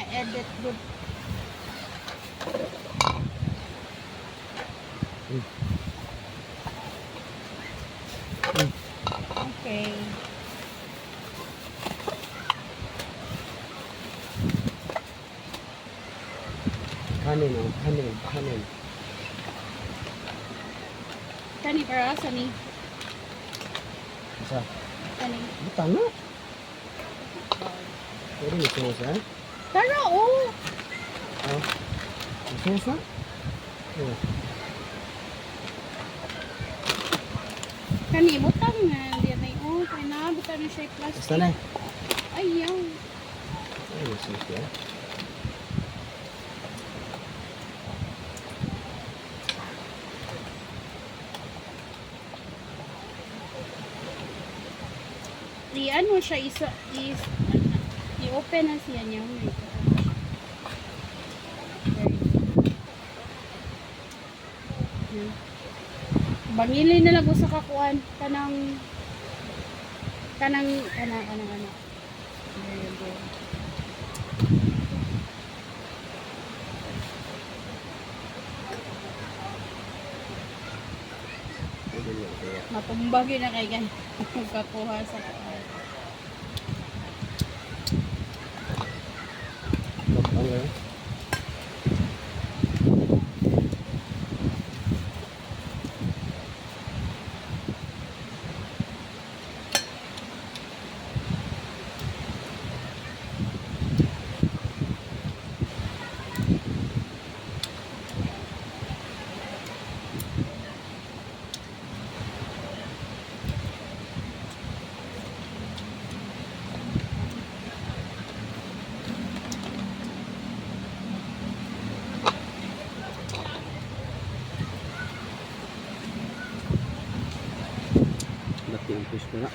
ma-edit good. Okay. Kanin, oh. Kanin. Kani para asa ni? Isa. Kani. Buta na. Pwede may sauce, ha? Tara, oh! Oh. May sauce, ha? Oh. Kani, butang nga. Diyan na oh. Kaya na, butang na siya yung plastic. Basta na. Ayaw. Ay, may sauce, ha? I-ano siya, i-open na siya niya. Bangili na lang ko sa kakuan kanang There you go. Matumbagi na kay gan kakuha sa kakuan. Okay. Laki ang fish ko na.